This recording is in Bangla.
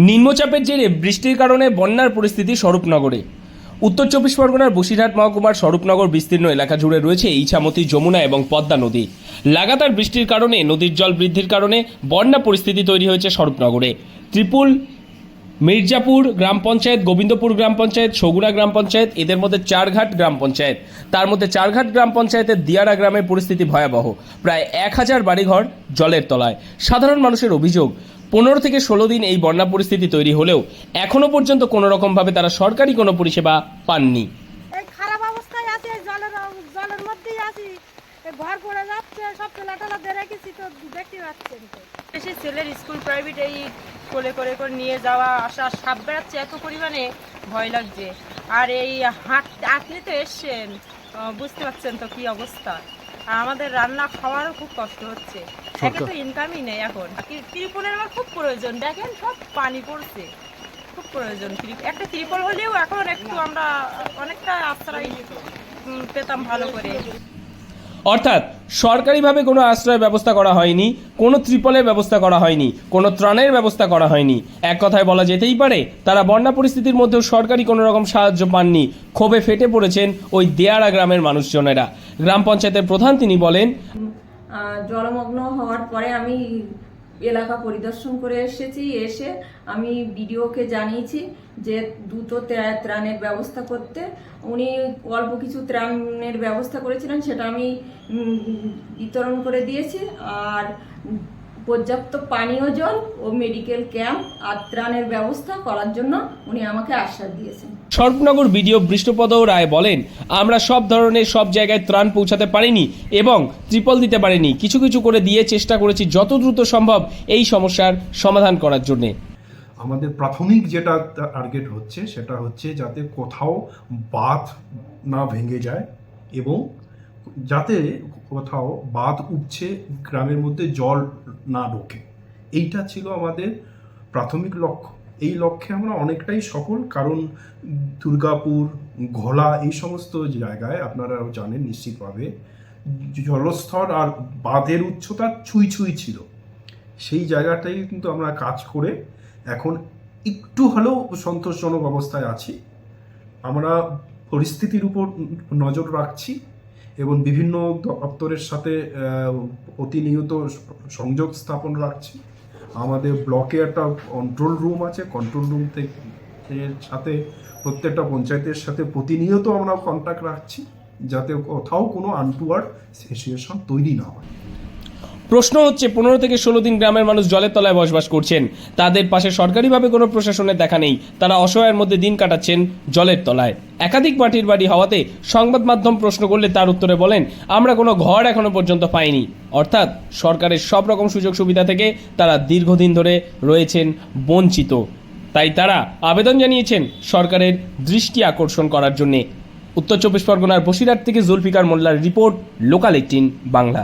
নিম্নচাপের জেরে বৃষ্টির কারণে বন্যার পরিস্থিতি স্বরূপনগরে। উত্তর চব্বিশ পরগনার বসিরহাট মহকুমার স্বরূপনগর বিস্তীর্ণ এলাকা জুড়ে রয়েছে ইছামতি, যমুনা এবং পদ্মা নদী। লাগাতার বৃষ্টির কারণে নদীর জল বৃদ্ধির কারণে বন্যা পরিস্থিতি তৈরি হয়েছে স্বরূপনগরে। ত্রিপুল, মির্জাপুর গ্রাম পঞ্চায়েত, গোবিন্দপুর গ্রাম পঞ্চায়েত, সগুনা গ্রাম পঞ্চায়েত, এদের মধ্যে চারঘাট গ্রাম পঞ্চায়েত। তার মধ্যে চারঘাট গ্রাম পঞ্চায়েতের দিয়ারা গ্রামের পরিস্থিতি ভয়াবহ। প্রায় 1000 বাড়িঘর জলের তলায়। সাধারণ মানুষের অভিযোগ, 15 থেকে 16 দিন এই বন্যা পরিস্থিতি তৈরি হলেও এখনো পর্যন্ত কোনো রকমভাবে তারা সরকারি কোনো পরিষেবা পাননি। এই খারাপ অবস্থায় আছে, জলের মধ্যেই আছি, ঘর পড়ে যাচ্ছে, সব টেলা দিয়ে রেখেছি, তো দেখতে পাচ্ছেন তো। এসে ছেলের স্কুল প্রাইভেট এই কোলে করে করে নিয়ে যাওয়া আসা, সাপ বেড়াচ্ছে, এত পরিমাণে ভয় লাগছে। আর এই আপনি তো এসছেন, বুঝতে পারছেন তো কি অবস্থা। আর আমাদের রান্না খাওয়ারও খুব কষ্ট হচ্ছে, একে তো ইনকামই নেই। এখন ত্রিপলের আমার খুব প্রয়োজন, দেখেন সব পানি পড়ছে, খুব প্রয়োজন। একটা ত্রিপল হলেও এখন একটু আমরা অনেকটা আশ্রয় পেতাম ভালো করে। অর্থাৎ সরকারিভাবে কোনো আশ্রয়ের ব্যবস্থা করা হয়নি, কোনো ত্রিপলের ব্যবস্থা করা হয়নি, কোনো ত্রাণের ব্যবস্থা করা হয়নি। এক কথায় বলা যেতেই পারে তারা বন্যা পরিস্থিতির মধ্যেও সরকারি কোনো রকম সাহায্য পাননি। ক্ষোভে ফেটে পড়েছেন ওই দেয়ারা গ্রামের মানুষজনেরা। গ্রাম পঞ্চায়েতের প্রধান তিনি বলেন, জলমগ্ন হওয়ার পরে আমি এলাকা পরিদর্শন করে এসে আমি বিডিওকে জানিয়েছি যে দ্রুত ত্রাণের ব্যবস্থা করতে। উনি অল্প কিছু ত্রাণের ব্যবস্থা করেছিলেন, সেটা আমি বিতরণ করে দিয়েছি। আর পর্যাপ্ত পানীয় জল ও মেডিকেল ক্যাম্প আর ত্রাণের ব্যবস্থা করার জন্য উনি আমাকে আশ্বাস দিয়েছেন। স্বরূপনগর বিডিও বৃষ্টপদ রায় বলেন, আমরা সব ধরনের সব জায়গায় ত্রাণ পৌঁছাতে পারিনি এবং ত্রিপল দিতে পারিনি। কিছু কিছু করে দিয়ে চেষ্টা করেছি যত দ্রুত সম্ভব এই সমস্যার সমাধান করার জন্যে। আমাদের প্রাথমিক যেটা টার্গেট হচ্ছে সেটা হচ্ছে যাতে কোথাও বাঁধ না ভেঙে যায় এবং যাতে কোথাও বাঁধ উপচে গ্রামের মধ্যে জল না ঢোকে। এইটা ছিল আমাদের প্রাথমিক লক্ষ্য। এই লক্ষ্যে আমরা অনেকটাই সফল, কারণ দুর্গাপুর, ঘোলা এই সমস্ত জায়গায় আপনারাও জানেন নিশ্চিতভাবে জলস্তর আর বাঁধের উচ্চতা ছুঁই ছিল। সেই জায়গাটাই কিন্তু আমরা কাজ করে এখন একটু হলেও সন্তোষজনক অবস্থায় আছি। আমরা পরিস্থিতির উপর নজর রাখছি এবং বিভিন্ন দপ্তরের সাথে প্রতিনিয়ত সংযোগ স্থাপন রাখছি। আমাদের ব্লকে একটা কন্ট্রোল রুম আছে, কন্ট্রোল রুম থেকে সাথে প্রত্যেকটা পঞ্চায়েতের সাথে প্রতিনিয়ত আমরা কন্ট্যাক্ট রাখছি যাতে কোথাও কোনো আনটুয়ার্ড সিচুয়েশন তৈরি না হয়। প্রশ্ন হচ্ছে, 15 থেকে 16 দিন গ্রামের মানুষ জলের তলায় বসবাস করছেন, তাদের পাশে সরকারিভাবে কোনো প্রশাসনের দেখা নেই। তারা অসহায়ের মধ্যে দিন কাটাচ্ছেন জলের তলায়। একাধিক মাটির বাড়ি হওয়াতে সংবাদ মাধ্যম প্রশ্ন করলে তার উত্তরে বলেন, আমরা কোনো ঘর এখনো পর্যন্ত পাইনি। অর্থাৎ সরকারের সব রকম সুযোগ সুবিধা থেকে তারা দীর্ঘদিন ধরে রয়েছেন বঞ্চিত। তাই তারা আবেদন জানিয়েছেন সরকারের দৃষ্টি আকর্ষণ করার জন্যে। উত্তর চব্বিশ পরগনার বসিরহাট থেকে জুলফিকার মোল্লার রিপোর্ট, লোকাল 18 বাংলা।